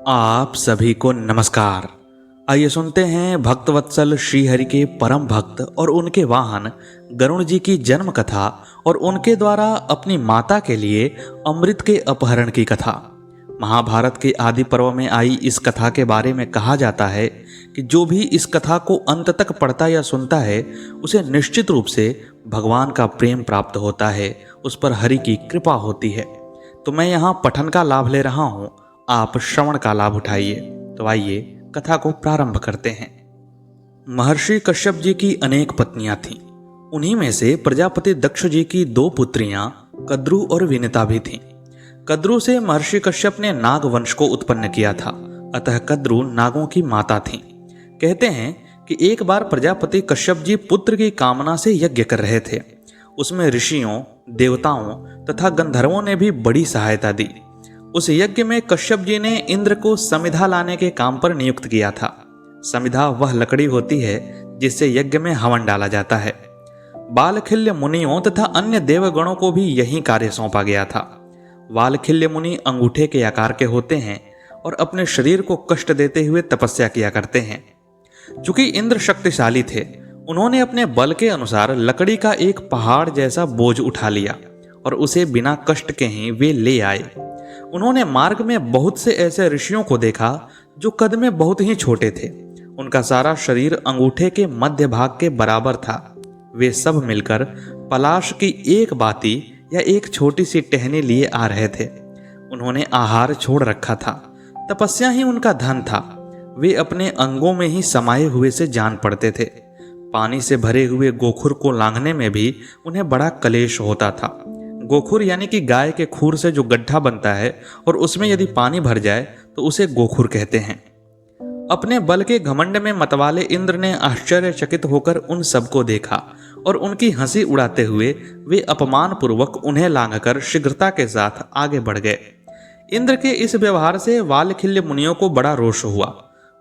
आप सभी को नमस्कार। आइए सुनते हैं भक्तवत्सल श्रीहरि के परम भक्त और उनके वाहन गरुण जी की जन्म कथा और उनके द्वारा अपनी माता के लिए अमृत के अपहरण की कथा। महाभारत के आदि पर्व में आई इस कथा के बारे में कहा जाता है कि जो भी इस कथा को अंत तक पढ़ता या सुनता है उसे निश्चित रूप से भगवान का प्रेम प्राप्त होता है, उस पर हरि की कृपा होती है। तो मैं यहाँ पठन का लाभ ले रहा हूँ, आप श्रवण का लाभ उठाइए। तो आइए कथा को प्रारंभ करते हैं। महर्षि कश्यप जी की अनेक पत्नियां थीं। उन्हीं में से प्रजापति दक्ष जी की दो पुत्रियां कद्रु और विनिता भी थीं। कद्रु से महर्षि कश्यप ने नाग वंश को उत्पन्न किया था, अतः कद्रु नागों की माता थीं। कहते हैं कि एक बार प्रजापति कश्यप जी पुत्र की कामना से यज्ञ कर रहे थे। उसमें ऋषियों, देवताओं तथा गंधर्वों ने भी बड़ी सहायता दी। उस यज्ञ में कश्यप जी ने इंद्र को समिधा लाने के काम पर नियुक्त किया था। समिधा वह लकड़ी होती है जिससे यज्ञ में हवन डाला जाता है। बालखिल्य मुनियों तथा अन्य देवगणों को भी यही कार्य सौंपा गया था। बालखिल्य मुनि अंगूठे के आकार के होते हैं और अपने शरीर को कष्ट देते हुए तपस्या किया करते हैं। चूंकि इंद्र शक्तिशाली थे, उन्होंने अपने बल के अनुसार लकड़ी का एक पहाड़ जैसा बोझ उठा लिया और उसे बिना कष्ट के ही वे ले आए। उन्होंने मार्ग में बहुत से ऐसे ऋषियों को देखा जो कद में बहुत ही छोटे थे। उनका सारा शरीर अंगूठे के मध्य भाग के बराबर था। वे सब मिलकर पलाश की एक बाती या एक छोटी सी टहनी लिए आ रहे थे। उन्होंने आहार छोड़ रखा था, तपस्या ही उनका धन था। वे अपने अंगों में ही समाये हुए से जान पड़ते थे। पानी से भरे हुए गोखुर को लांघने में भी उन्हें बड़ा कलेश होता था। गोखुर यानी कि गाय के खूर से जो गड्ढा बनता है और उसमें यदि पानी भर जाए तो उसे गोखुर कहते हैं। अपने बल के घमंड में मतवाले इंद्र ने आश्चर्यचकित होकर उन सबको देखा और उनकी हंसी उड़ाते हुए वे अपमान पूर्वक उन्हें लांघकर शीघ्रता के साथ आगे बढ़ गए। इंद्र के इस व्यवहार से वालखिल्य मुनियों को बड़ा रोष हुआ।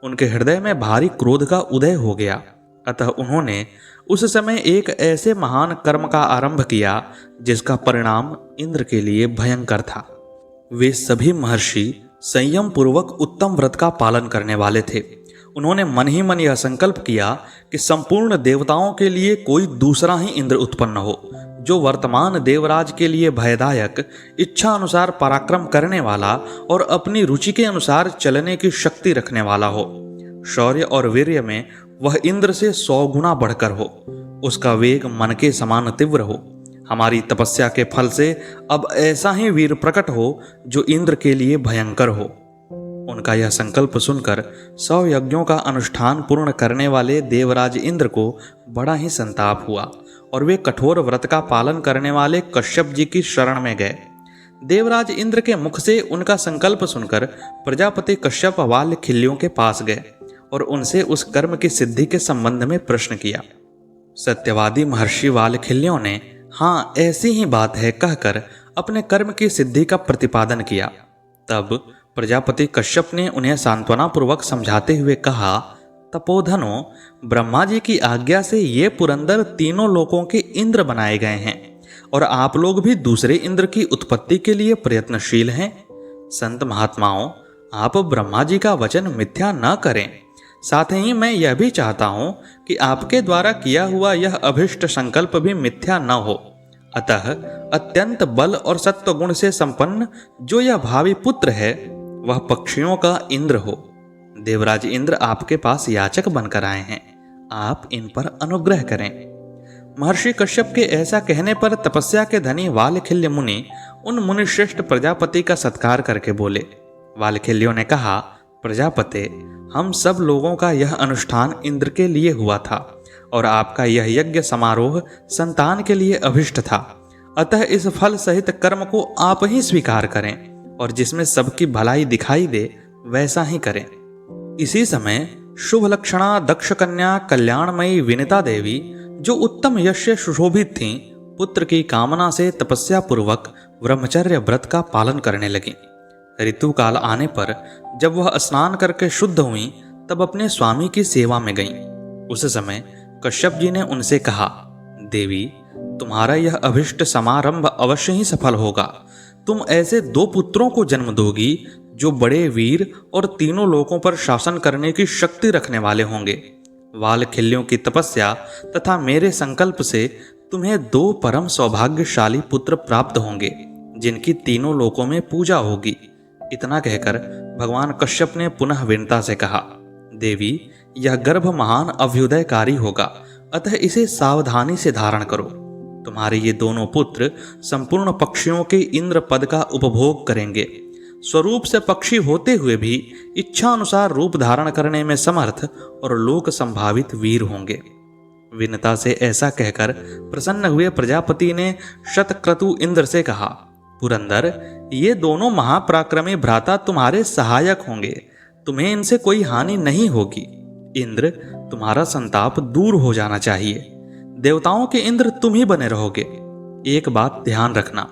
उनके हृदय में भारी क्रोध का उदय हो गया। अतः उन्होंने उस समय एक ऐसे महान कर्म का आरंभ किया जिसका परिणाम इंद्र के लिए भयंकर था। वे सभी महर्षि संयम पूर्वक उत्तम व्रत का पालन करने वाले थे। उन्होंने मन ही मन यह संकल्प किया कि संपूर्ण देवताओं के लिए कोई दूसरा ही इंद्र उत्पन्न हो, जो वर्तमान देवराज के लिए भयदायक, इच्छा अनुसार पराक्रम करने वाला और अपनी रुचि के अनुसार चलने की शक्ति रखने वाला हो। शौर्य और वीर्य में वह इंद्र से 100 गुना बढ़कर हो। उसका वेग मन के समान तीव्र हो। हमारी तपस्या के फल से अब ऐसा ही वीर प्रकट हो जो इंद्र के लिए भयंकर हो। उनका यह संकल्प सुनकर 100 यज्ञों का अनुष्ठान पूर्ण करने वाले देवराज इंद्र को बड़ा ही संताप हुआ और वे कठोर व्रत का पालन करने वाले कश्यप जी की शरण में गए। देवराज इंद्र के मुख से उनका संकल्प सुनकर प्रजापति कश्यप वालखिल्यों के पास गए और उनसे उस कर्म की सिद्धि के संबंध में प्रश्न किया। सत्यवादी महर्षि वालखिल्यों ने हाँ ऐसी ही बात है कहकर अपने कर्म की सिद्धि का प्रतिपादन किया। तब प्रजापति कश्यप ने उन्हें सांत्वना पूर्वक समझाते हुए कहा, तपोधनो, ब्रह्मा जी की आज्ञा से ये पुरंदर तीनों लोकों के इंद्र बनाए गए हैं और आप लोग भी दूसरे इंद्र की उत्पत्ति के लिए प्रयत्नशील हैं। संत महात्माओं, आप ब्रह्मा जी का वचन मिथ्या न करें। साथ ही मैं यह भी चाहता हूं कि आपके द्वारा किया हुआ यह अभिष्ट संकल्प भी मिथ्या न हो। अतः अत्यंत बल और सत्व गुण से संपन्न जो यह भावी पुत्र है वह पक्षियों का इंद्र हो। देवराज इंद्र आपके पास याचक बनकर आए हैं, आप इन पर अनुग्रह करें। महर्षि कश्यप के ऐसा कहने पर तपस्या के धनी वालखिल्य मुनि उन मुनिश्रेष्ठ प्रजापति का सत्कार करके बोले। वालखिल्यों ने कहा, प्रजापते, हम सब लोगों का यह अनुष्ठान इंद्र के लिए हुआ था और आपका यह यज्ञ समारोह संतान के लिए अभिष्ट था। अतः इस फल सहित कर्म को आप ही स्वीकार करें और जिसमें सबकी भलाई दिखाई दे वैसा ही करें। इसी समय शुभ लक्षणा दक्ष कन्या कल्याणमयी विनिता देवी, जो उत्तम यश से सुशोभित थीं, पुत्र की कामना से तपस्या पूर्वक ब्रह्मचर्य व्रत का पालन करने लगी। ऋतु काल आने पर जब वह स्नान करके शुद्ध हुई तब अपने स्वामी की सेवा में गईं। उस समय कश्यप जी ने उनसे कहा, देवी, तुम्हारा यह अभिष्ट समारंभ अवश्य ही सफल होगा। तुम ऐसे 2 पुत्रों को जन्म दोगी जो बड़े वीर और तीनों लोकों पर शासन करने की शक्ति रखने वाले होंगे। वालखिल्यों की तपस्या तथा मेरे संकल्प से तुम्हें 2 परम सौभाग्यशाली पुत्र प्राप्त होंगे, जिनकी तीनों लोकों में पूजा होगी। इतना कहकर भगवान कश्यप ने पुनः विनता से कहा, देवी, यह गर्भ महान अभ्युदयकारी होगा, अतः इसे सावधानी से धारण करो। तुम्हारे ये दोनों पुत्र संपूर्ण पक्षियों के इंद्र पद का उपभोग करेंगे। स्वरूप से पक्षी होते हुए भी इच्छा अनुसार रूप धारण करने में समर्थ और लोक संभावित वीर होंगे। विनता से ऐसा कहकर प्रसन्न हुए प्रजापति ने शतक्रतु इंद्र से कहा, पुरंदर, ये दोनों महापराक्रमी भ्राता तुम्हारे सहायक होंगे, तुम्हें इनसे कोई हानि नहीं होगी। इंद्र, तुम्हारा संताप दूर हो जाना चाहिए। देवताओं के इंद्र तुम ही बने रहोगे। एक बात ध्यान रखना,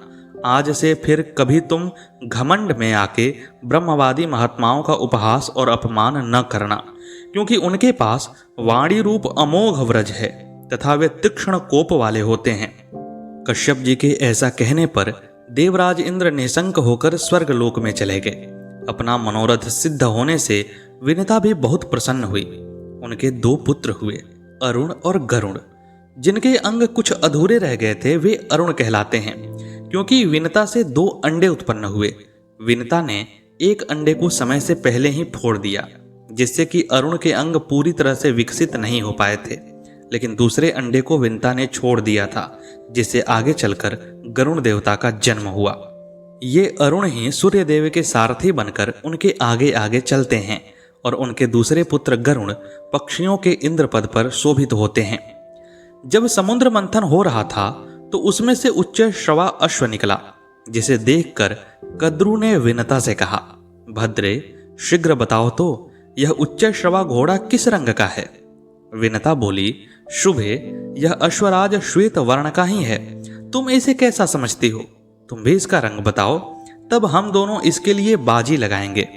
आज से फिर कभी तुम घमंड में आके ब्रह्मवादी महात्माओं का उपहास और अपमान न करना, क्योंकि उनके पास वाणी रूप अमोघ व्रज है तथा वे तीक्ष्ण कोप वाले होते हैं। कश्यप जी के ऐसा कहने पर देवराज इंद्र निशंक होकर स्वर्गलोक में चले गए। अपना मनोरथ सिद्ध होने से विनिता भी बहुत प्रसन्न हुई। उनके 2 पुत्र हुए, अरुण और गरुण। जिनके अंग कुछ अधूरे रह गए थे वे अरुण कहलाते हैं, क्योंकि विनिता से 2 अंडे उत्पन्न हुए। विनिता ने एक अंडे को समय से पहले ही फोड़ दिया, जिससे कि अरुण के अंग पूरी तरह से विकसित नहीं हो पाए थे, लेकिन दूसरे अंडे को विनिता ने छोड़ दिया था, जिससे आगे चलकर गरुण देवता का जन्म हुआ। ये अरुण ही सूर्य देव के सारथी बनकर उनके आगे आगे चलते हैं और उनके दूसरे पुत्र गरुण पक्षियों के इंद्र पद पर शोभित होते हैं। जब समुद्र मंथन हो रहा था तो उसमें से उच्च श्रवा अश्व निकला, जिसे देखकर कद्रु ने विनता से कहा, भद्रे, शीघ्र बताओ तो यह उच्च श्रवा घोड़ा किस रंग का है? विनता बोली, शुभे, यह अश्वराज श्वेत वर्ण का ही है। तुम इसे कैसा समझती हो? तुम भी इसका रंग बताओ, तब हम दोनों इसके लिए बाजी लगाएंगे।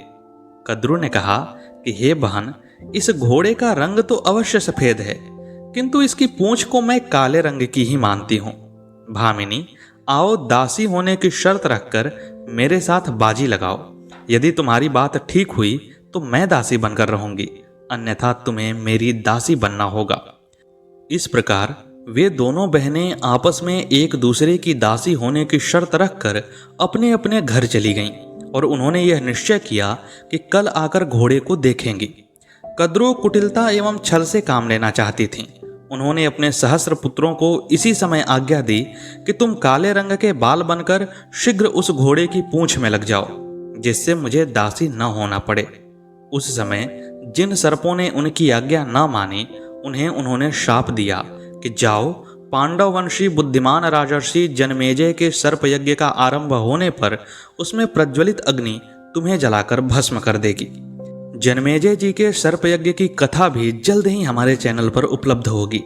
कद्रु ने कहा कि हे बहन, इस घोड़े का रंग तो अवश्य सफेद है, किंतु इसकी पूंछ को मैं काले रंग की ही मानती हूं। भामिनी, आओ दासी होने की शर्त रखकर मेरे साथ बाजी लगाओ। यदि तुम्हारी बात ठीक हुई तो मैं दासी बनकर रहूंगी, अन्यथा तुम्हें मेरी दासी बनना होगा। इस प्रकार वे दोनों बहनें आपस में एक दूसरे की दासी होने की शर्त रखकर अपने अपने घर चली गईं और उन्होंने यह निश्चय किया कि कल आकर घोड़े को देखेंगी। कद्रु कुटिलता एवं छल से काम लेना चाहती थीं। उन्होंने अपने सहस्र पुत्रों को इसी समय आज्ञा दी कि तुम काले रंग के बाल बनकर शीघ्र उस घोड़े की पूंछ में लग जाओ, जिससे मुझे दासी न होना पड़े। उस समय जिन सर्पों ने उनकी आज्ञा न मानी, उन्हें उन्होंने शाप दिया कि जाओ, पांडव वंशी बुद्धिमान राजर्षि जनमेजय के सर्प यज्ञ का आरंभ होने पर उसमें प्रज्वलित अग्नि तुम्हें जलाकर भस्म कर देगी। जनमेजय जी के सर्प यज्ञ की कथा भी जल्द ही हमारे चैनल पर उपलब्ध होगी।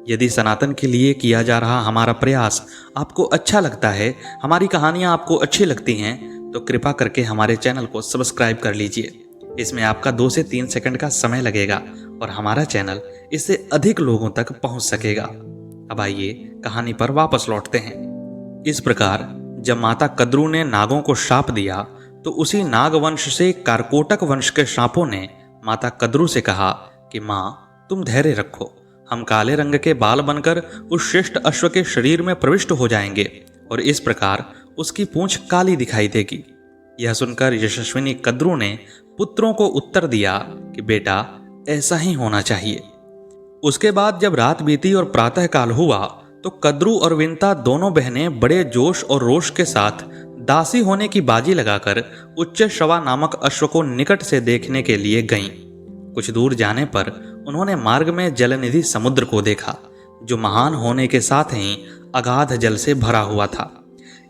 यदि सनातन के लिए किया जा रहा हमारा प्रयास आपको अच्छा लगता है, हमारी कहानियाँ आपको अच्छी लगती हैं, तो कृपा करके हमारे चैनल को सब्सक्राइब कर लीजिए। इसमें आपका 2 से 3 सेकंड का समय लगेगा और हमारा चैनल इससे अधिक लोगों तक पहुंच सकेगा। अब आइए कहानी पर वापस लौटते हैं। इस प्रकार जब माता कद्रु ने नागों को शाप दिया तो उसी नाग वंश से कारकोटक वंश के सांपों ने माता कद्रु से कहा कि माँ, तुम धैर्य रखो, हम काले रंग के बाल बनकर उस श्रेष्ठ अश्व के शरीर में प्रविष्ट हो जाएंगे और इस प्रकार उसकी पूंछ काली दिखाई देगी। यह सुनकर यशस्विनी कद्रु ने पुत्रों को उत्तर दिया कि बेटा, ऐसा ही होना चाहिए। उसके बाद जब रात बीती और प्रातः काल हुआ तो कद्रु और विनता दोनों बहनें बड़े जोश और रोष के साथ दासी होने की बाजी लगाकर उच्च श्रवा नामक अश्व को निकट से देखने के लिए गईं। कुछ दूर जाने पर उन्होंने मार्ग में जलनिधि समुद्र को देखा, जो महान होने के साथ ही अगाध जल से भरा हुआ था।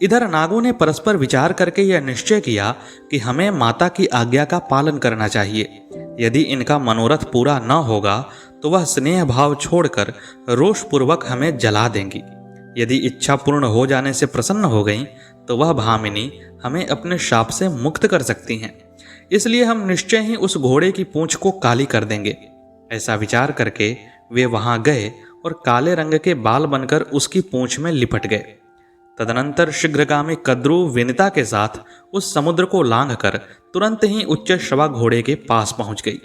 इधर नागों ने परस्पर विचार करके यह निश्चय किया कि हमें माता की आज्ञा का पालन करना चाहिए। यदि इनका मनोरथ पूरा न होगा तो वह स्नेह भाव छोड़कर रोषपूर्वक हमें जला देंगी। यदि इच्छा पूर्ण हो जाने से प्रसन्न हो गईं तो वह भामिनी हमें अपने शाप से मुक्त कर सकती हैं। इसलिए हम निश्चय ही उस घोड़े की पूंछ को काली कर देंगे। ऐसा विचार करके वे वहां गए और काले रंग के बाल बनकर उसकी पूंछ में लिपट गए। तदनंतर शीघ्रगामी कद्रू विनिता के साथ उस समुद्र को लांघकर तुरंत ही उच्च श्रवा घोड़े के पास पहुंच गई।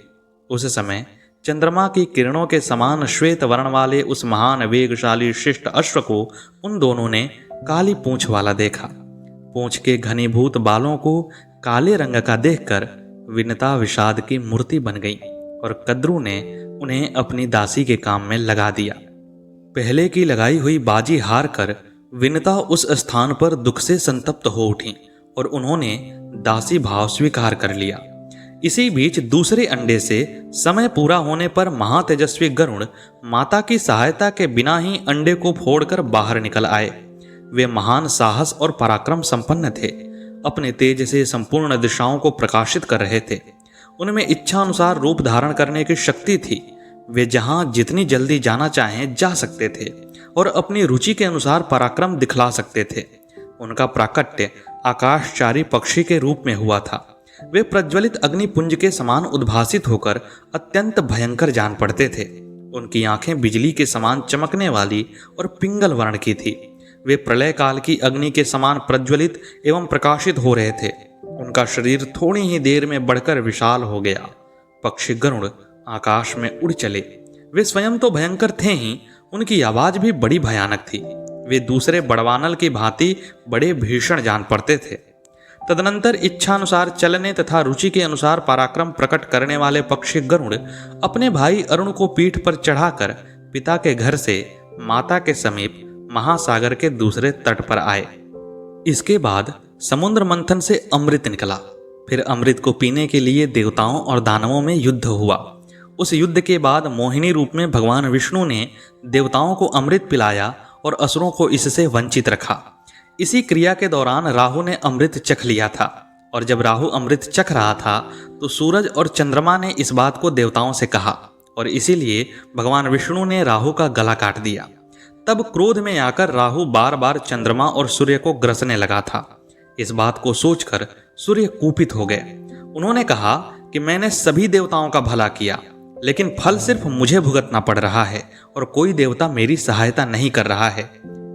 उस समय चंद्रमा की किरणों के समान श्वेत वर्ण वाले उस महान वेगशाली शिष्ट अश्व को उन दोनों ने काली पूंछ वाला देखा। पूंछ के घनीभूत बालों को काले रंग का देखकर विनिता विषाद की मूर्ति बन गई और कद्रू ने उन्हें अपनी दासी के काम में लगा दिया। पहले की लगाई हुई बाजी हार कर विनिता उस स्थान पर दुख से संतप्त हो उठी और उन्होंने दासी भाव स्वीकार कर लिया। इसी बीच दूसरे अंडे से समय पूरा होने पर महातेजस्वी गरुड़ माता की सहायता के बिना ही अंडे को फोड़कर बाहर निकल आए। वे महान साहस और पराक्रम संपन्न थे। अपने तेज से संपूर्ण दिशाओं को प्रकाशित कर रहे थे। उनमें इच्छा अनुसार रूप धारण करने की शक्ति थी। वे जहां जितनी जल्दी जाना चाहें जा सकते थे और अपनी रुचि के अनुसार पराक्रम दिखला सकते थे। उनका प्राकट्य आकाशचारी पक्षी के रूप में हुआ था। वे प्रज्वलित अग्निपुंज के समान उद्भासित होकर अत्यंत भयंकर जान पड़ते थे। उनकी आंखें बिजली के समान चमकने वाली और पिंगल वर्ण की थी। वे प्रलय काल की अग्नि के समान प्रज्वलित एवं प्रकाशित हो रहे थे। उनका शरीर थोड़ी ही देर में बढ़कर विशाल हो गया। पक्षी गरुड़ आकाश में उड़ चले। वे स्वयं तो भयंकर थे ही, उनकी आवाज भी बड़ी भयानक थी। वे दूसरे बड़वानल की भांति बड़े भीषण जान पड़ते थे। तदनंतर इच्छानुसार चलने तथा रुचि के अनुसार पराक्रम प्रकट करने वाले पक्षी गरुड़ अपने भाई अरुण को पीठ पर चढ़ाकर पिता के घर से माता के समीप महासागर के दूसरे तट पर आए। इसके बाद समुद्र मंथन से अमृत निकला। फिर अमृत को पीने के लिए देवताओं और दानवों में युद्ध हुआ। उस युद्ध के बाद मोहिनी रूप में भगवान विष्णु ने देवताओं को अमृत पिलाया और असुरों को इससे वंचित रखा। इसी क्रिया के दौरान राहु ने अमृत चख लिया था और जब राहु अमृत चख रहा था तो सूरज और चंद्रमा ने इस बात को देवताओं से कहा और इसीलिए भगवान विष्णु ने राहु का गला काट दिया। तब क्रोध में आकर राहु बार बार चंद्रमा और सूर्य को ग्रसने लगा था। इस बात को सोचकर सूर्य कुपित हो गए। उन्होंने कहा कि मैंने सभी देवताओं का भला किया, लेकिन फल सिर्फ मुझे भुगतना पड़ रहा है और कोई देवता मेरी सहायता नहीं कर रहा है।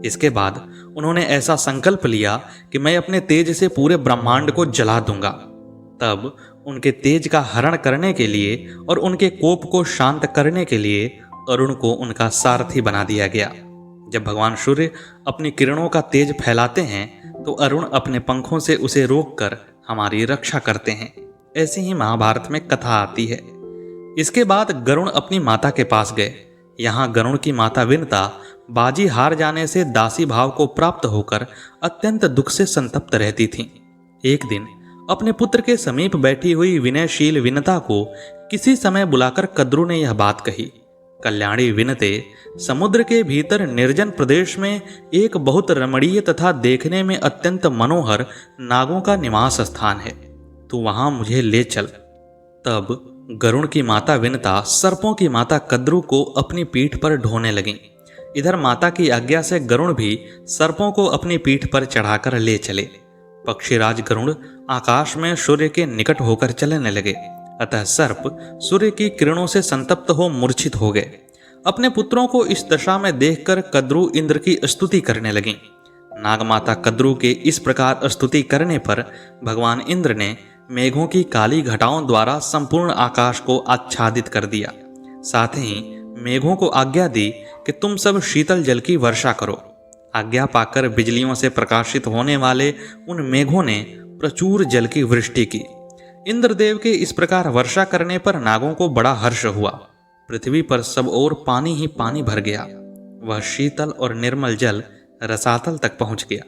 इसके बाद उन्होंने ऐसा संकल्प लिया कि मैं अपने तेज से पूरे ब्रह्मांड को जला दूंगा। तब उनके तेज का हरण करने के लिए और उनके कोप को शांत करने के लिए अरुण को उनका सारथी बना दिया गया। जब भगवान सूर्य अपनी किरणों का तेज फैलाते हैं तो अरुण अपने पंखों से उसे रोककर हमारी रक्षा करते हैं। ऐसी ही महाभारत में कथा आती है। इसके बाद गरुण अपनी माता के पास गए। यहाँ गरुण की माता विनिता बाजी हार जाने से दासी भाव को प्राप्त होकर अत्यंत दुख से संतप्त रहती थीं। एक दिन अपने पुत्र के समीप बैठी हुई विनयशील विनिता को किसी समय बुलाकर कद्रू ने यह बात कही। कल्याणी विनते, समुद्र के भीतर निर्जन प्रदेश में एक बहुत रमणीय तथा देखने में अत्यंत मनोहर नागों का निवास स्थान है, तो वहां मुझे ले चल। तब गरुण की माता विनिता सर्पों की माता कद्रू को अपनी पीठ पर ढोने लगी। इधर माता की आज्ञा से गरुण भी सर्पों को अपनी पीठ पर चढ़ाकर ले चले। पक्षीराज गरुण आकाश में सूर्य के निकट होकर चलने लगे। अतः सर्प सूर्य की किरणों से संतप्त हो मूर्छित हो गए। अपने पुत्रों को इस दशा में देखकर कद्रू इंद्र की स्तुति करने लगी। नागमाता कद्रू के इस प्रकार स्तुति करने पर भगवान इंद्र ने मेघों की काली घटाओं द्वारा संपूर्ण आकाश को आच्छादित कर दिया। साथ ही मेघों को आज्ञा दी कि तुम सब शीतल जल की वर्षा करो। आज्ञा पाकर बिजलियों से प्रकाशित होने वाले उन मेघों ने प्रचुर जल की वृष्टि की। इंद्रदेव के इस प्रकार वर्षा करने पर नागों को बड़ा हर्ष हुआ। पृथ्वी पर सब ओर पानी ही पानी भर गया। वह शीतल और निर्मल जल रसातल तक पहुंच गया।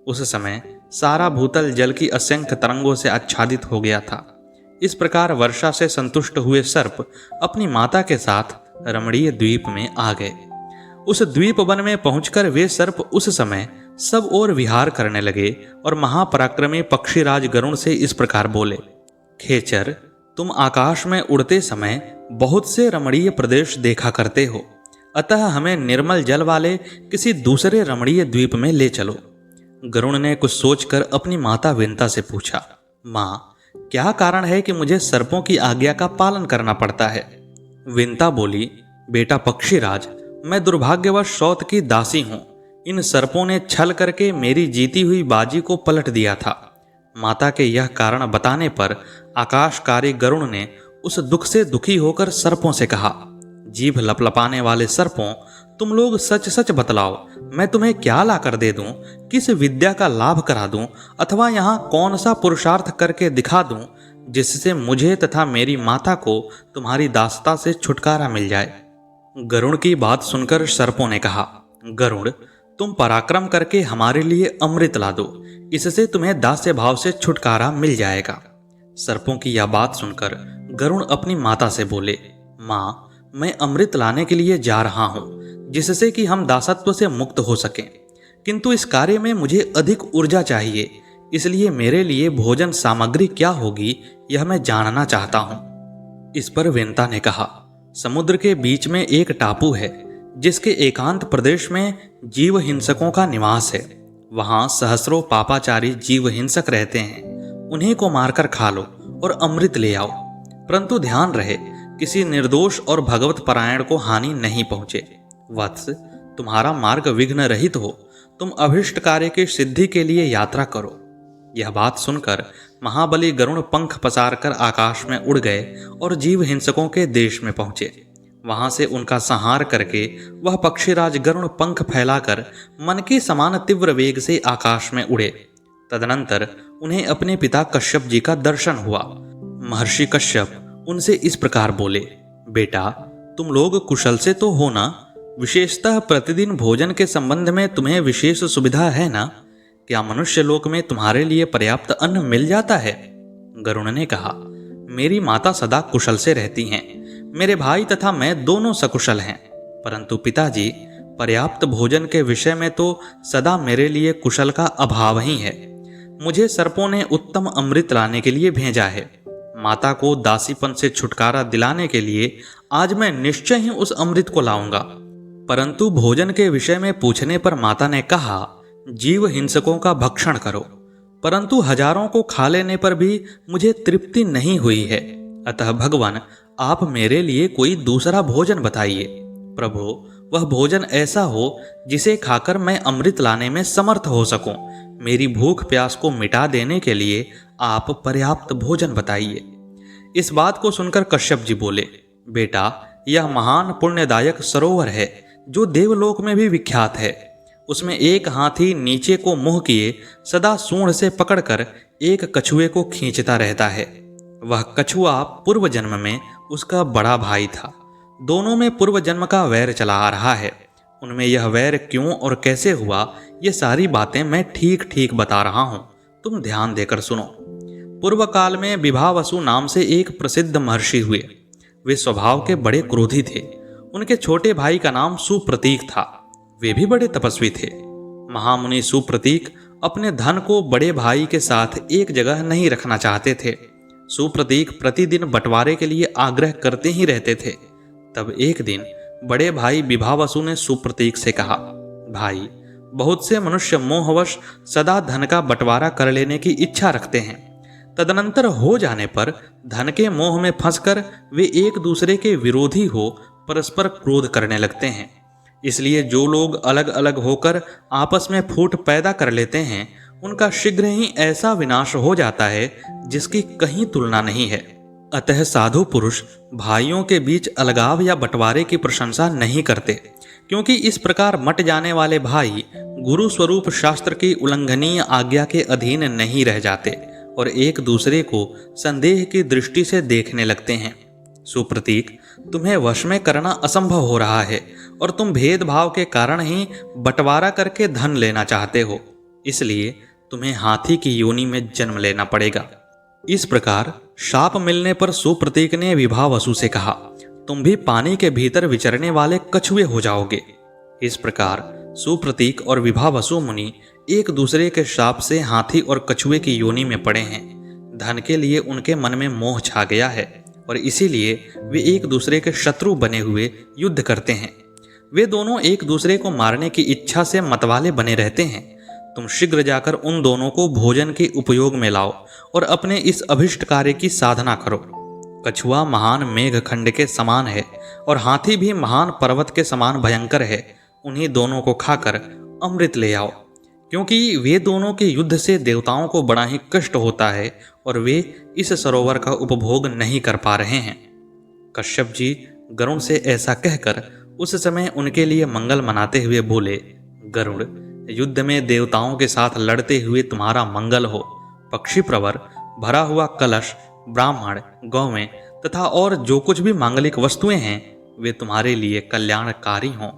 उस समय सारा भूतल जल की असंख्य तरंगों से आच्छादित हो गया था। इस प्रकार वर्षा से संतुष्ट हुए सर्प अपनी माता के साथ रमणीय द्वीप में आ गए। उस द्वीप वन में पहुंचकर वे सर्प उस समय सब ओर विहार करने लगे और महापराक्रमी पक्षीराज गरुण से इस प्रकार बोले, खेचर, तुम आकाश में उड़ते समय बहुत से रमणीय प्रदेश देखा करते हो, अतः हमें निर्मल जल वाले किसी दूसरे रमणीय द्वीप में ले चलो। गरुण ने कुछ सोचकर अपनी माता विनिता से पूछा, माँ, क्या कारण है कि मुझे सर्पों की आज्ञा का पालन करना पड़ता है? विनिता बोली, बेटा पक्षीराज, मैं दुर्भाग्यवश सौत की दासी हूँ। इन सर्पों ने छल करके मेरी जीती हुई बाजी को पलट दिया था। माता के यह कारण बताने पर आकाशकारी गरुड़ ने उस दुख से दुखी होकर सर्पों से कहा, जीभ लपलपाने वाले सर्पों, तुम लोग सच सच बतलाओ, मैं तुम्हें क्या ला कर दे दूं, किस विद्या का लाभ करा दूं, अथवा यहाँ कौन सा पुरुषार्थ करके दिखा दूं जिससे मुझे तथा मेरी माता को तुम्हारी दासता से छुटकारा मिल जाए। गरुड़ की बात सुनकर सर्पों ने कहा, गरुड़, तुम पराक्रम करके हमारे लिए अमृत ला दो, इससे तुम्हें दास्य भाव से छुटकारा मिल जाएगा। सर्पों की यह बात सुनकर गरुड़ अपनी माता से बोले, माँ, मैं अमृत लाने के लिए जा रहा हूँ जिससे कि हम दासत्व से मुक्त हो सकें, किंतु इस कार्य में मुझे अधिक ऊर्जा चाहिए, इसलिए मेरे लिए भोजन सामग्री क्या होगी यह मैं जानना चाहता हूँ। इस पर वेंता ने कहा, समुद्र के बीच में एक टापू है जिसके एकांत प्रदेश में जीव हिंसकों का निवास है। वहां सहस्रों पापाचारी जीव हिंसक रहते हैं, उन्हीं को मारकर खा लो और अमृत ले आओ, परंतु ध्यान रहे किसी निर्दोष और भगवत परायण को हानि नहीं पहुंचे। वत्स, तुम्हारा मार्ग विघ्न रहित हो, तुम अभिष्ट कार्य की सिद्धि के लिए यात्रा करो। यह बात सुनकर महाबली गरुड़ पंख पसार कर आकाश में उड़ गए और जीव हिंसकों के देश में पहुंचे। वहां से उनका संहार करके वह पक्षीराज गरुड़ पंख फैलाकर मन के समान तीव्र वेग से आकाश में उड़े। तदनंतर उन्हें अपने पिता कश्यप जी का दर्शन हुआ। महर्षि कश्यप उनसे इस प्रकार बोले, बेटा, तुम लोग कुशल से तो हो ना? विशेषतः प्रतिदिन भोजन के संबंध में तुम्हें विशेष सुविधा है ना? क्या मनुष्य लोक में तुम्हारे लिए पर्याप्त अन्न मिल जाता है? गरुड़ ने कहा, मेरी माता सदा कुशल से रहती हैं, मेरे भाई तथा मैं दोनों सकुशल हैं, परंतु पिताजी, पर्याप्त भोजन के विषय में तो सदा मेरे लिए कुशल का अभाव ही है। मुझे सर्पों ने उत्तम अमृत लाने के लिए भेजा है। माता को दासीपन से छुटकारा दिलाने के लिए आज मैं निश्चय ही उस अमृत को लाऊंगा। परंतु भोजन के विषय में पूछने पर माता ने कहा, जीव हिंसकों का भक्षण करो, परंतु हजारों को खा लेने पर भी मुझे तृप्ति नहीं हुई है। अतः भगवान, आप मेरे लिए कोई दूसरा भोजन बताइए। प्रभु, वह भोजन ऐसा हो जिसे खाकर मैं अमृत लाने में समर्थ हो सकूं। मेरी भूख प्यास को मिटा देने के लिए आप पर्याप्त भोजन बताइए। इस बात को सुनकर कश्यप जी बोले, बेटा, यह महान पुण्यदायक सरोवर है जो देवलोक में भी विख्यात है। उसमें एक हाथी नीचे को मुंह किए सदा सूंड से पकड़कर एक कछुए को खींचता रहता है। वह कछुआ पूर्व जन्म में उसका बड़ा भाई था। दोनों में पूर्व जन्म का वैर चला आ रहा है। उनमें यह वैर क्यों और कैसे हुआ, ये सारी बातें मैं ठीक ठीक बता रहा हूं, तुम ध्यान देकर सुनो। पूर्व काल में विभावसु नाम से एक प्रसिद्ध महर्षि हुए। वे स्वभाव के बड़े क्रोधी थे। उनके छोटे भाई का नाम सुप्रतीक था। वे भी बड़े तपस्वी थे। महामुनि सुप्रतीक अपने धन को बड़े भाई के साथ एक जगह नहीं रखना चाहते थे। सुप्रतीक प्रतिदिन बंटवारे के लिए आग्रह करते ही रहते थे। तब एक दिन बड़े भाई विभावसु ने सुप्रतीक से कहा, भाई, बहुत से मनुष्य मोहवश सदा धन का बंटवारा कर लेने की इच्छा रखते हैं। तदनंतर हो जाने पर धन के मोह में फंसकर वे एक दूसरे के विरोधी हो परस्पर क्रोध करने लगते हैं। इसलिए जो लोग अलग अलग होकर आपस में फूट पैदा कर लेते हैं, उनका शीघ्र ही ऐसा विनाश हो जाता है जिसकी कहीं तुलना नहीं है। अतः साधु पुरुष भाइयों के बीच अलगाव या बंटवारे की प्रशंसा नहीं करते, क्योंकि इस प्रकार मट जाने वाले भाई गुरु स्वरूप शास्त्र की उल्लंघनीय आज्ञा के अधीन नहीं रह जाते और एक दूसरे को संदेह की दृष्टि से देखने लगते हैं। सुप्रतीक, तुम्हें वश में करना असंभव हो रहा है और तुम भेदभाव के कारण ही बंटवारा करके धन लेना चाहते हो, इसलिए तुम्हें हाथी की योनि में जन्म लेना पड़ेगा। इस प्रकार शाप मिलने पर सुप्रतीक ने विभावसु से कहा, तुम भी पानी के भीतर विचरने वाले कछुए हो जाओगे। इस प्रकार सुप्रतीक और विभावसु मुनि एक दूसरे के शाप से हाथी और कछुए की योनि में पड़े हैं। धन के लिए उनके मन में मोह छा गया है और इसीलिए वे एक दूसरे के शत्रु बने हुए युद्ध करते हैं। वे दोनों एक दूसरे को मारने की इच्छा से मतवाले बने रहते हैं। तुम शीघ्र जाकर उन दोनों को भोजन के उपयोग में लाओ और अपने इस अभिष्ट कार्य की साधना करो। कछुआ महान मेघखंड के समान है और हाथी भी महान पर्वत के समान भयंकर है। उन्हीं दोनों को खाकर अमृत ले आओ, क्योंकि वे दोनों के युद्ध से देवताओं को बड़ा ही कष्ट होता है और वे इस सरोवर का उपभोग नहीं कर पा रहे हैं। कश्यप जी गरुण से ऐसा कहकर उस समय उनके लिए मंगल मनाते हुए बोले, गरुड़, युद्ध में देवताओं के साथ लड़ते हुए तुम्हारा मंगल हो। पक्षी प्रवर, भरा हुआ कलश, ब्राह्मण, गौवें तथा और जो कुछ भी मांगलिक वस्तुएं हैं वे तुम्हारे लिए कल्याणकारी हों।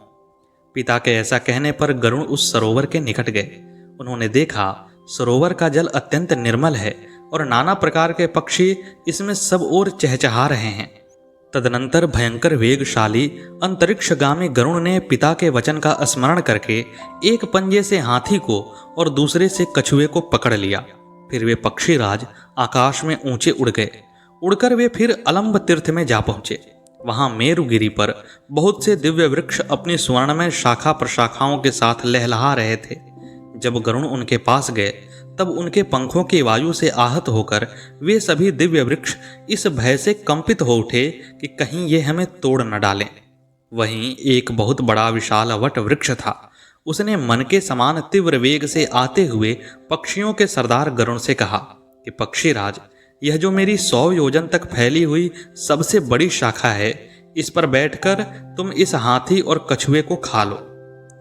पिता के ऐसा कहने पर गरुड़ उस सरोवर के निकट गए। उन्होंने देखा सरोवर का जल अत्यंत निर्मल है और नाना प्रकार के पक्षी इसमें सब ओर चहचहा रहे हैं। तदनंतर भयंकर वेगशाली अंतरिक्षगामी गरुड़ ने पिता के वचन का स्मरण करके एक पंजे से हाथी को और दूसरे से कछुए को पकड़ लिया। फिर वे पक्षीराज आकाश में ऊंचे उड़ गए। उड़कर वे फिर अलंब तीर्थ में जा पहुंचे। वहां मेरुगिरी पर बहुत से दिव्य वृक्ष अपनी स्वर्णमय शाखा प्रशाखाओं के साथ लहलहा रहे थे। जब गरुड़ उनके पास गए तब उनके पंखों की वायु से आहत होकर वे सभी दिव्य वृक्ष इस भय से कंपित हो उठे कि कहीं ये हमें तोड़ न डालें। वहीं एक बहुत बड़ा विशाल वट वृक्ष था। उसने मन के समान तीव्र वेग से आते हुए पक्षियों के सरदार गरुड़ से कहा कि पक्षीराज, यह जो मेरी 100 योजन तक फैली हुई सबसे बड़ी शाखा है, इस पर बैठकर तुम इस हाथी और कछुए को खा लो।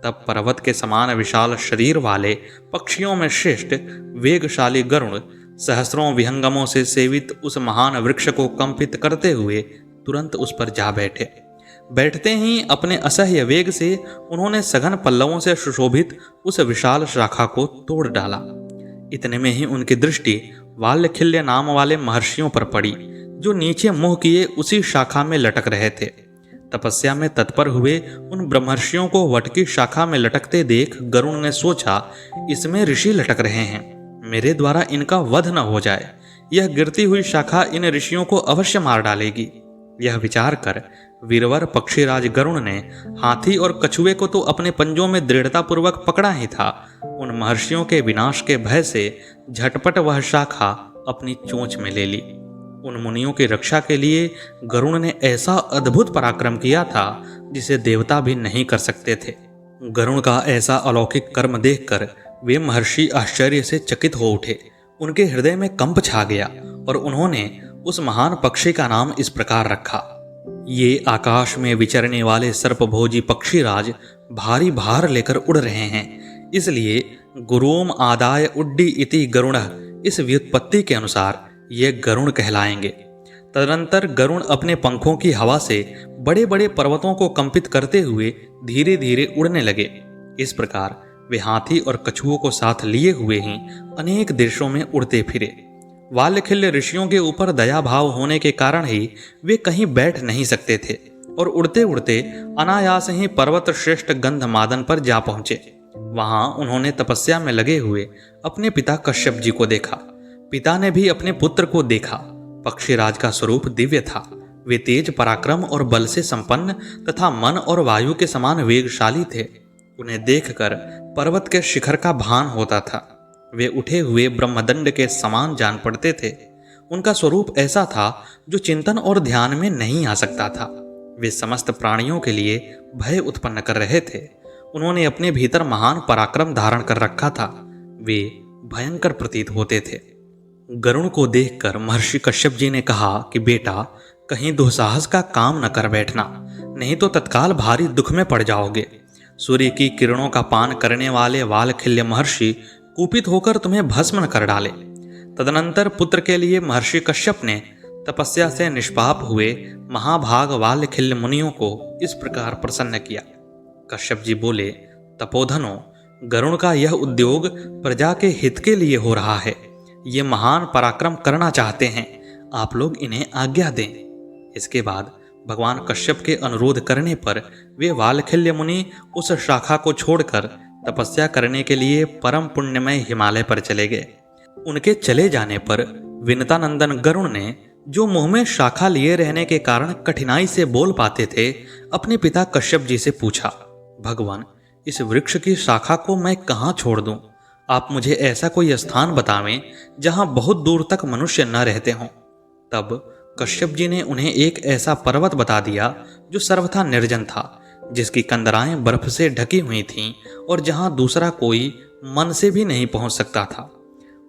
तब पर्वत के समान विशाल शरीर वाले पक्षियों में श्रेष्ठ वेगशाली गरुड़ सहस्रों विहंगमों से सेवित उस महान वृक्ष को कंपित करते हुए तुरंत उस पर जा बैठे। बैठते ही अपने असह्य वेग से उन्होंने सघन पल्लवों से सुशोभित उस विशाल शाखा को तोड़ डाला। इतने में ही उनकी दृष्टि वाल्यखिल्य नाम वाले महर्षियों पर पड़ी, जो नीचे मुंह किए उसी शाखा में लटक रहे थे। तपस्या में तत्पर हुए उन ब्रह्मर्षियों को वट की शाखा में लटकते देख गरुड़ ने सोचा, इसमें ऋषि लटक रहे हैं, मेरे द्वारा इनका वध न हो जाए। यह गिरती हुई शाखा इन ऋषियों को अवश्य मार डालेगी। यह विचार कर वीरवर पक्षीराज गरुड़ ने हाथी और कछुए को तो अपने पंजों में दृढ़तापूर्वक पकड़ा ही था, उन महर्षियों के विनाश के भय से झटपट वह शाखा अपनी चोंच में ले ली। उन मुनियों की रक्षा के लिए गरुड़ ने ऐसा अद्भुत पराक्रम किया था जिसे देवता भी नहीं कर सकते थे। गरुड़ का ऐसा अलौकिक कर्म देखकर वे महर्षि आश्चर्य से चकित हो उठे। उनके हृदय में कंप छा गया और उन्होंने उस महान पक्षी का नाम इस प्रकार रखा, ये आकाश में विचरने वाले सर्पभोजी पक्षीराज भारी भार लेकर उड़ रहे हैं, इसलिए गुरोम आदाय उड्डी इति गरुड़, इस व्युत्पत्ति के अनुसार ये गरुड़ कहलाएंगे। तदनंतर गरुड़ अपने पंखों की हवा से बड़े बड़े पर्वतों को कंपित करते हुए धीरे धीरे उड़ने लगे। इस प्रकार वे हाथी और कछुओं को साथ लिए हुए ही अनेक देशों में उड़ते फिरे। वाल्यखिल्य ऋषियों के ऊपर दया भाव होने के कारण ही वे कहीं बैठ नहीं सकते थे और उड़ते उड़ते अनायास ही पर्वत श्रेष्ठ गंधमादन पर जा पहुंचे। वहां उन्होंने तपस्या में लगे हुए अपने पिता कश्यप जी को देखा। पिता ने भी अपने पुत्र को देखा। पक्षीराज का स्वरूप दिव्य था। वे तेज पराक्रम और बल से संपन्न तथा मन और वायु के समान वेगशाली थे। उन्हें देखकर पर्वत के शिखर का भान होता था। वे उठे हुए ब्रह्मदंड के समान जान पड़ते थे। उनका स्वरूप ऐसा था जो चिंतन और ध्यान में नहीं आ सकता था। वे समस्त प्राणियों के लिए भय उत्पन्न कर रहे थे। उन्होंने अपने भीतर महान पराक्रम धारण कर रखा था। वे भयंकर प्रतीत होते थे। गरुड़ को देखकर महर्षि कश्यप जी ने कहा कि बेटा, कहीं दुस्साहस का काम न कर बैठना, नहीं तो तत्काल भारी दुख में पड़ जाओगे। सूर्य की किरणों का पान करने वाले वाल्यखिल्य महर्षि कुपित होकर तुम्हें भस्म न कर डाले। तदनंतर पुत्र के लिए महर्षि कश्यप ने तपस्या से निष्पाप हुए महाभाग वाल्यखिल्य मुनियों को इस प्रकार प्रसन्न किया। कश्यप जी बोले, तपोधनो, गरुड़ का यह उद्योग प्रजा के हित के लिए हो रहा है। ये महान पराक्रम करना चाहते हैं, आप लोग इन्हें आज्ञा दें। इसके बाद भगवान कश्यप के अनुरोध करने पर वे वाल्यखिल्य मुनि उस शाखा को छोड़कर तपस्या करने के लिए परम पुण्यमय हिमालय पर चले गए। उनके चले जाने पर विनतानंदन गरुड़ ने, जो मुंह में शाखा लिए रहने के कारण कठिनाई से बोल पाते थे, अपने पिता कश्यप जी से पूछा, भगवान, इस वृक्ष की शाखा को मैं कहाँ छोड़ दूं? आप मुझे ऐसा कोई स्थान बतावें जहां बहुत दूर तक मनुष्य न रहते हों। तब कश्यप जी ने उन्हें एक ऐसा पर्वत बता दिया जो सर्वथा निर्जन था, जिसकी कंदराएं बर्फ से ढकी हुई थीं और जहां दूसरा कोई मन से भी नहीं पहुंच सकता था।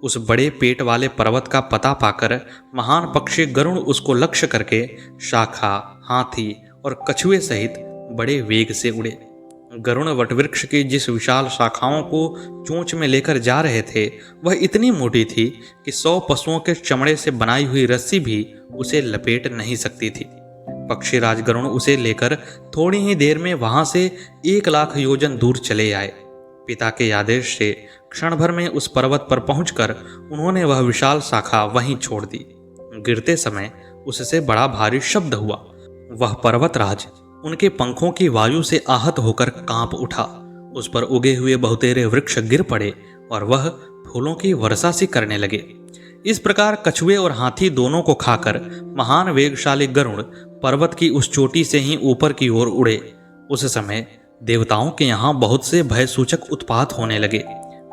उस बड़े पेट वाले पर्वत का पता पाकर महान पक्षी गरुड़ उसको लक्ष्य करके शाखा, हाथी और कछुए सहित बड़े वेग से उड़े। गरुड़ वटवृक्ष की जिस विशाल शाखाओं को चोंच में लेकर जा रहे थे वह इतनी मोटी थी कि 100 पशुओं के चमड़े से बनाई हुई रस्सी भी उसे लपेट नहीं सकती थी। पक्षीराज गरुड़ उसे लेकर थोड़ी ही देर में वहां से 1,00,000 योजन दूर चले आए। पिता के आदेश से क्षण भर में उस पर्वत पर पहुंचकर उन्होंने वह विशाल शाखा वहीं छोड़ दी। गिरते समय उससे बड़ा भारी शब्द हुआ। वह पर्वतराज उनके पंखों की वायु से आहत होकर कांप उठा। उस पर उगे हुए बहुतेरे वृक्ष गिर पड़े और वह फूलों की वर्षा सी करने लगे। इस प्रकार कछुए और हाथी दोनों को खाकर महान वेगशाली गरुड़ पर्वत की उस चोटी से ही ऊपर की ओर उड़े। उस समय देवताओं के यहाँ बहुत से भय सूचक उत्पात होने लगे।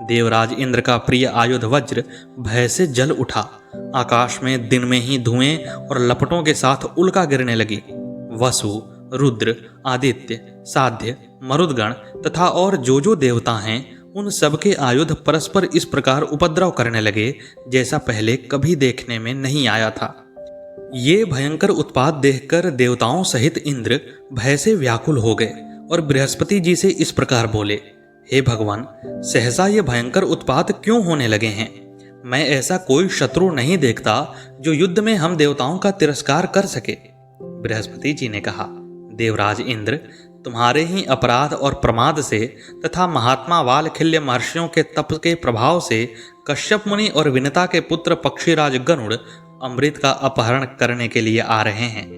देवराज इंद्र का प्रिय आयुध वज्र भय से जल उठा। आकाश में दिन में ही धुएं और लपटों के साथ उल्का गिरने लगी। वसु, रुद्र, आदित्य, साध्य, मरुदगण तथा और जो देवता हैं उन सबके आयुध परस्पर इस प्रकार उपद्रव करने लगे जैसा पहले कभी देखने में नहीं आया था। ये भयंकर उत्पात देखकर देवताओं सहित इंद्र भय से व्याकुल हो गए और बृहस्पति जी से इस प्रकार बोले, हे भगवान, सहसा ये भयंकर उत्पात क्यों होने लगे हैं? मैं ऐसा कोई शत्रु नहीं देखता जो युद्ध में हम देवताओं का तिरस्कार कर सके। बृहस्पति जी ने कहा, देवराज इंद्र, तुम्हारे ही अपराध और प्रमाद से तथा महात्मा वालखिल्य महर्षियों के तप के प्रभाव से कश्यप मुनि और विनता के पुत्र पक्षीराज गरुड़ अमृत का अपहरण करने के लिए आ रहे हैं।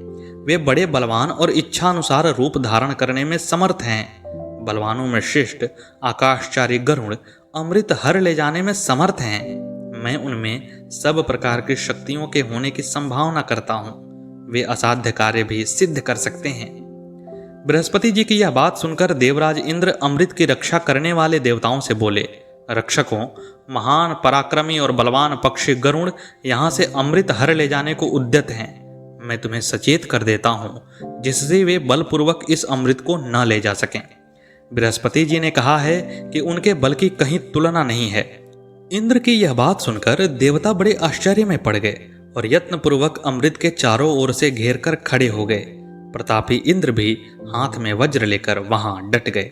वे बड़े बलवान और इच्छानुसार रूप धारण करने में समर्थ हैं। बलवानों में श्रेष्ठ आकाशचारी गरुड़ अमृत हर ले जाने में समर्थ हैं। मैं उनमें सब प्रकार की शक्तियों के होने की संभावना करता हूँ। वे असाध्य कार्य भी सिद्ध कर सकते हैं। बृहस्पति जी की यह बात सुनकर देवराज इंद्र अमृत की रक्षा करने वाले देवताओं से बोले, रक्षकों, महान पराक्रमी और बलवान पक्षी गरुड़ यहाँ से अमृत हर ले जाने को उद्यत हैं। मैं तुम्हें सचेत कर देता हूँ जिससे वे बलपूर्वक इस अमृत को न ले जा सकें। बृहस्पति जी ने कहा है कि उनके बल की कहीं तुलना नहीं है। इंद्र की यह बात सुनकर देवता बड़े आश्चर्य में पड़ गए और यत्नपूर्वक अमृत के चारों ओर से घेर कर खड़े हो गए। प्रतापी इंद्र भी हाथ में वज्र लेकर वहां डट गए।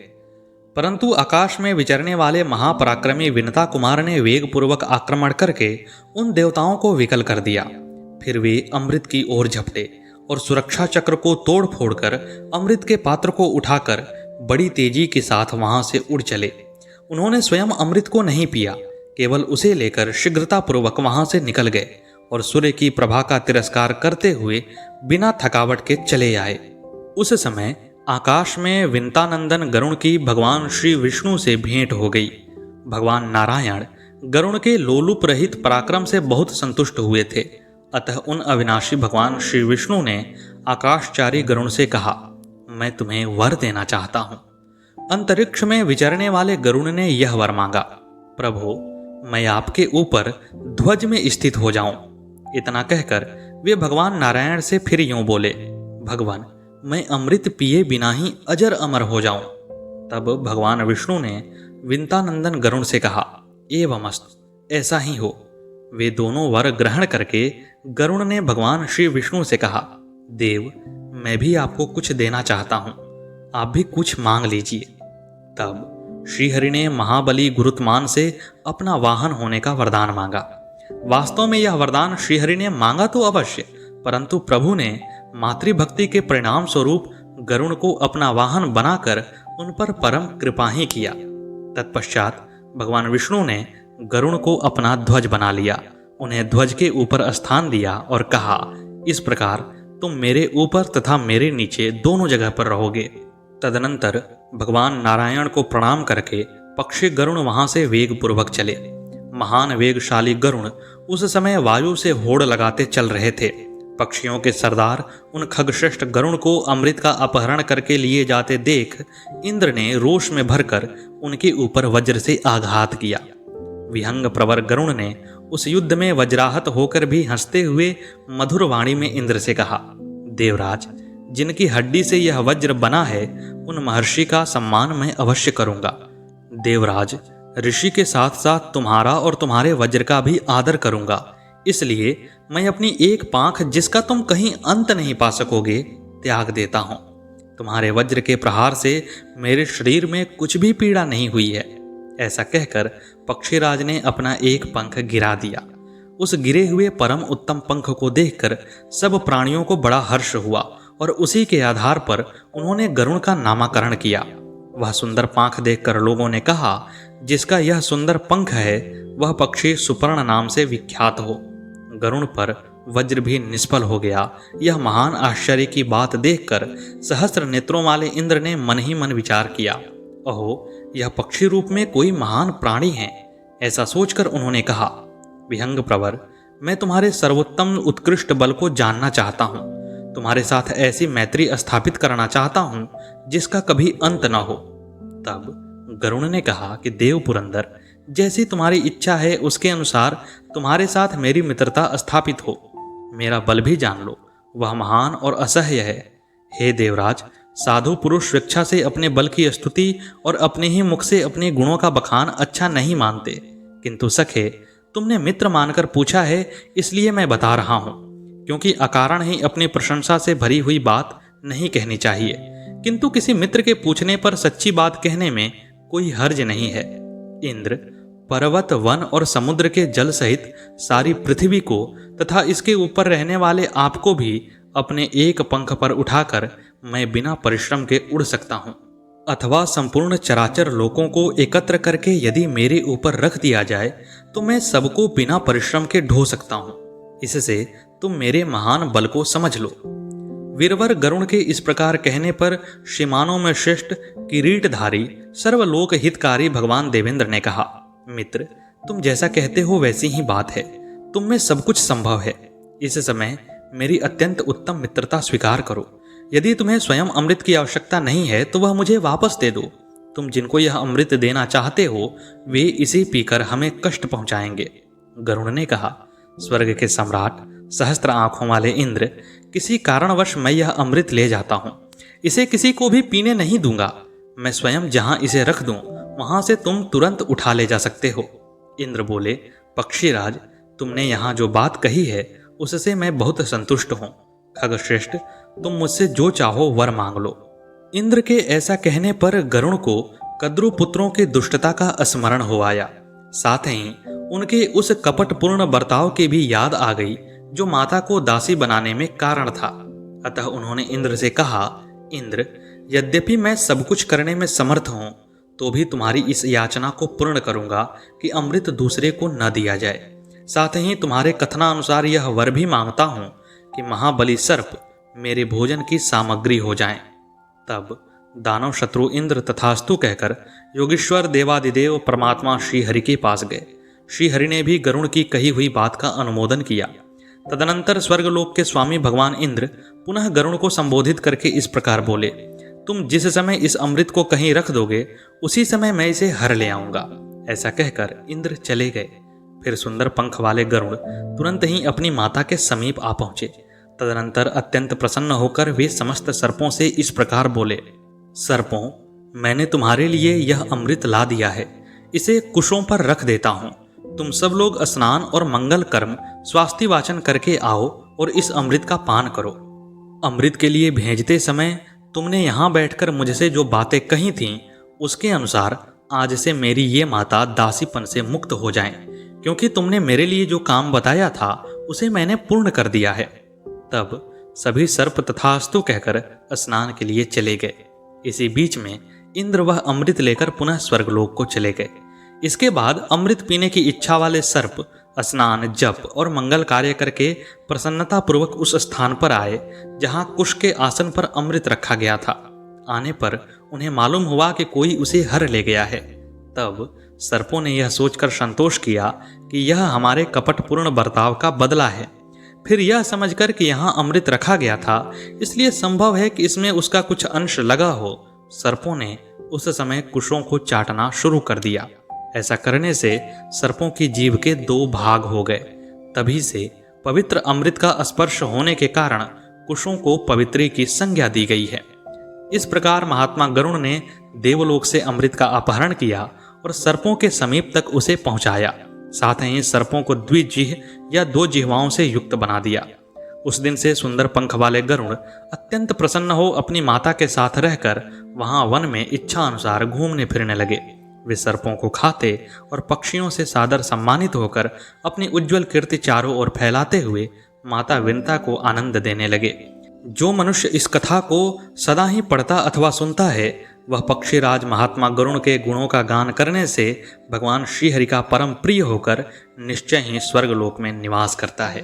परंतु आकाश में विचरने वाले महापराक्रमी विनता कुमार ने वेगपूर्वक आक्रमण करके उन देवताओं को विकल कर दिया। फिर वे अमृत की ओर झपटे और सुरक्षा चक्र को तोड़ फोड़कर अमृत के पात्र को उठाकर बड़ी तेजी के साथ वहां से उड़ चले। उन्होंने स्वयं अमृत को नहीं पिया, केवल उसे लेकर शीघ्रतापूर्वक वहां से निकल गए और सूर्य की प्रभा का तिरस्कार करते हुए बिना थकावट के चले आए। उस समय आकाश में विंतानंदन गरुड़ की भगवान श्री विष्णु से भेंट हो गई। भगवान नारायण गरुड़ के लोलुप रहित पराक्रम से बहुत संतुष्ट हुए थे। अतः उन अविनाशी भगवान श्री विष्णु ने आकाशचारी गरुड़ से कहा, मैं तुम्हें वर देना चाहता हूँ। अंतरिक्ष में विचरने वाले गरुड़ ने यह वर मांगा, प्रभु, मैं आपके ऊपर ध्वज में स्थित हो जाऊं। इतना कहकर वे भगवान नारायण से फिर यूं बोले, भगवान, मैं अमृत पिए बिना ही अजर अमर हो जाऊं। तब भगवान विष्णु ने विंतानंदन गरुड़ से कहा, एवमस्तु, ऐसा ही हो। वे दोनों वर ग्रहण करके गरुड़ ने भगवान श्री विष्णु से कहा, देव, मैं भी आपको कुछ देना चाहता हूं, आप भी कुछ मांग लीजिए। तब श्रीहरि ने महाबली गुरुत्मान से अपना वाहन होने का वरदान मांगा। वास्तव में यह वरदान श्रीहरि ने मांगा तो अवश्य, परंतु प्रभु ने मातृभक्ति के परिणाम स्वरूप गरुड़ को अपना वाहन बनाकर उन पर परम कृपा ही किया। तत्पश्चात भगवान विष्णु ने गरुड़ को अपना ध्वज बना लिया, उन्हें ध्वज के ऊपर स्थान दिया और कहा, इस प्रकार तुम मेरे ऊपर तथा मेरे नीचे दोनों जगह पर रहोगे। तदनंतर भगवान नारायण को प्रणाम करके पक्षी गरुड़ वहां से वेगपूर्वक चले। महान वेगशाली गरुड़ उस समय वायु से होड़ लगाते चल रहे थे। पक्षियों के सरदार उन खगश्रेष्ठ गरुड़ को अमृत का अपहरण करके लिए जाते देख इंद्र ने रोष में भरकर उनके ऊपर वज्र से आघात किया। विहंग प्रवर गरुड़ ने उस युद्ध में वज्राहत होकर भी हंसते हुए मधुर वाणी में इंद्र से कहा, देवराज, जिनकी हड्डी से यह वज्र बना है, उन महर्षि का सम्मान मैं अवश्य करूंगा। देवराज, ऋषि के साथ साथ तुम्हारा और तुम्हारे वज्र का भी आदर करूंगा। इसलिए मैं अपनी एक पांख, जिसका तुम कहीं अंत नहीं पा सकोगे, त्याग देता हूं। तुम्हारे वज्र के प्रहार से मेरे शरीर में कुछ भी पीड़ा नहीं हुई है। ऐसा कहकर पक्षीराज ने अपना एक पंख गिरा दिया। उस गिरे हुए परम उत्तम पंख को देखकर सब प्राणियों को बड़ा हर्ष हुआ और उसी के आधार पर उन्होंने गरुण का नामकरण किया। वह सुंदर पंख देखकर लोगों ने कहा, जिसका यह सुंदर पंख है वह पक्षी सुपर्ण नाम से विख्यात हो। गरुण पर वज्र भी निष्फल हो गया। यह महान आश्चर्य की बात देखकर सहस्त्र नेत्रों वाले इंद्र ने मन ही मन विचार किया, अहो, यह पक्षी रूप में कोई महान प्राणी है। ऐसा सोचकर उन्होंने कहा, विहंग प्रवर, मैं तुम्हारे सर्वोत्तम उत्कृष्ट बल को जानना चाहता हूँ। तुम्हारे साथ ऐसी मैत्री स्थापित करना चाहता हूँ जिसका कभी अंत न हो। तब गरुण ने कहा कि देव पुरंदर, जैसी तुम्हारी इच्छा है उसके अनुसार तुम्हारे साथ मेरी मित्रता स्थापित हो। मेरा बल भी जान लो, वह महान और असह्य है। हे देवराज, साधु पुरुष स्वेच्छा से अपने बल की स्तुति और अपने ही मुख से अपने गुणों का बखान अच्छा नहीं मानते, किंतु सखे, तुमने मित्र मानकर पूछा है इसलिए मैं बता रहा हूं, क्योंकि अकारण ही अपनी प्रशंसा से भरी हुई बात नहीं कहनी चाहिए, किंतु किसी मित्र के पूछने पर सच्ची बात कहने में कोई हर्ज नहीं है। इंद्र, पर्वत, वन और समुद्र के जल सहित सारी पृथ्वी को तथा इसके ऊपर रहने वाले आपको भी अपने एक पंख पर उठाकर मैं बिना परिश्रम के उड़ सकता हूँ, अथवा संपूर्ण चराचर लोकों को एकत्र करके यदि मेरे ऊपर रख दिया जाए तो मैं सबको बिना परिश्रम के ढो सकता हूँ। इससे तुम मेरे महान बल को समझ लो। वीरवर गरुण के इस प्रकार कहने पर श्रीमानों में श्रेष्ठ किरीटधारी सर्वलोक हितकारी भगवान देवेंद्र ने कहा, मित्र, तुम जैसा कहते हो वैसी ही बात है। तुम में सब कुछ संभव है। इस समय मेरी अत्यंत उत्तम मित्रता स्वीकार करो। यदि तुम्हें स्वयं अमृत की आवश्यकता नहीं है तो वह मुझे वापस दे दो। तुम जिनको यह अमृत देना चाहते हो वे इसे पीकर हमें कष्ट पहुंचाएंगे। गरुड़ ने कहा, स्वर्ग के सम्राट, सहस्त्र आंखों वाले इंद्र, किसी कारणवश मैं यह अमृत ले जाता हूं। इसे किसी को भी पीने नहीं दूंगा। मैं स्वयं जहां इसे रख दूं वहां से तुम तुरंत उठा ले जा सकते हो। इंद्र बोले, पक्षीराज, तुमने यहाँ जो बात कही है उससे मैं बहुत संतुष्ट हूँ। खगश्रेष्ठ, तुम मुझसे जो चाहो वर मांग लो। इंद्र के ऐसा कहने पर गरुण को कद्रु पुत्रों की दुष्टता का स्मरण हो आया। साथ ही उनके उस कपटपूर्ण बर्ताव की भी याद आ गई जो माता को दासी बनाने में कारण था। अतः उन्होंने इंद्र से कहा, इंद्र, यद्यपि मैं सब कुछ करने में समर्थ हूँ तो भी तुम्हारी इस याचना को पूर्ण करूंगा कि अमृत दूसरे को न दिया जाए। साथ ही तुम्हारे कथनानुसार यह वर भी मांगता हूं कि महाबली सर्प मेरे भोजन की सामग्री हो जाएं। तब दानव शत्रु इंद्र तथास्तु कहकर योगीश्वर देवादिदेव परमात्मा श्रीहरि के पास गए। श्रीहरि ने भी गरुण की कही हुई बात का अनुमोदन किया। तदनंतर स्वर्गलोक के स्वामी भगवान इंद्र पुनः गरुण को संबोधित करके इस प्रकार बोले, तुम जिस समय इस अमृत को कहीं रख दोगे उसी समय मैं इसे हर ले आऊंगा। ऐसा कहकर इंद्र चले गए। फिर सुंदर पंख वाले गरुड़ तुरंत ही अपनी माता के समीप आ पहुंचे। तदनंतर अत्यंत प्रसन्न होकर वे समस्त सर्पों से इस प्रकार बोले, सर्पों, मैंने तुम्हारे लिए यह अमृत ला दिया है। इसे कुशों पर रख देता हूँ। तुम सब लोग स्नान और मंगल कर्म स्वास्थ्य वाचन करके आओ और इस अमृत का पान करो। अमृत के लिए भेजते समय तुमने यहाँ बैठकर मुझसे जो बातें कही थीं उसके अनुसार आज से मेरी ये माता दासीपन से मुक्त हो जाएं, क्योंकि तुमने मेरे लिए जो काम बताया था उसे मैंने पूर्ण कर दिया है। तब सभी सर्प तथास्तु कहकर स्नान के लिए चले गए। इसी बीच में इंद्र वह अमृत लेकर पुनः स्वर्गलोक को चले गए। इसके बाद अमृत पीने की इच्छा वाले सर्प स्नान, जप और मंगल कार्य करके प्रसन्नता पूर्वक उस स्थान पर आए जहां कुश के आसन पर अमृत रखा गया था। आने पर उन्हें मालूम हुआ कि कोई उसे हर ले गया है। तब सर्पों ने यह सोचकर संतोष किया कि यह हमारे कपटपूर्ण बर्ताव का बदला है। फिर यह समझकर कि यहाँ अमृत रखा गया था इसलिए संभव है कि इसमें उसका कुछ अंश लगा हो, सर्पों ने उस समय कुशों को चाटना शुरू कर दिया। ऐसा करने से सर्पों की जीभ के 2 भाग हो गए। तभी से पवित्र अमृत का स्पर्श होने के कारण कुशों को पवित्री की संज्ञा दी गई है। इस प्रकार महात्मा गरुड़ ने देवलोक से अमृत का अपहरण किया और सर्पों के समीप तक उसे पहुंचाया। साथ ही सर्पों को द्विजिह्व या 2 जिह्वाओं से युक्त बना दिया। उस दिन से सुंदर पंख वाले गरुड़ अत्यंत प्रसन्न हो अपनी माता के साथ रहकर वहां वन में इच्छा अनुसार घूमने फिरने लगे। वे सर्पों को खाते और पक्षियों से सादर सम्मानित होकर अपनी उज्जवल कीर्ति चारों ओर फैलाते हुए माता विंता को आनंद देने लगे। जो मनुष्य इस कथा को सदा ही पढ़ता अथवा सुनता है वह पक्षीराज महात्मा गरुड़ के गुणों का गान करने से भगवान श्रीहरि का परम प्रिय होकर निश्चय ही स्वर्गलोक में निवास करता है।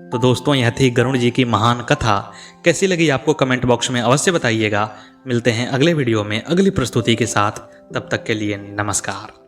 तो दोस्तों, यह थी गरुड़ जी की महान कथा। कैसी लगी आपको कमेंट बॉक्स में अवश्य बताइएगा। मिलते हैं अगले वीडियो में अगली प्रस्तुति के साथ। तब तक के लिए नमस्कार।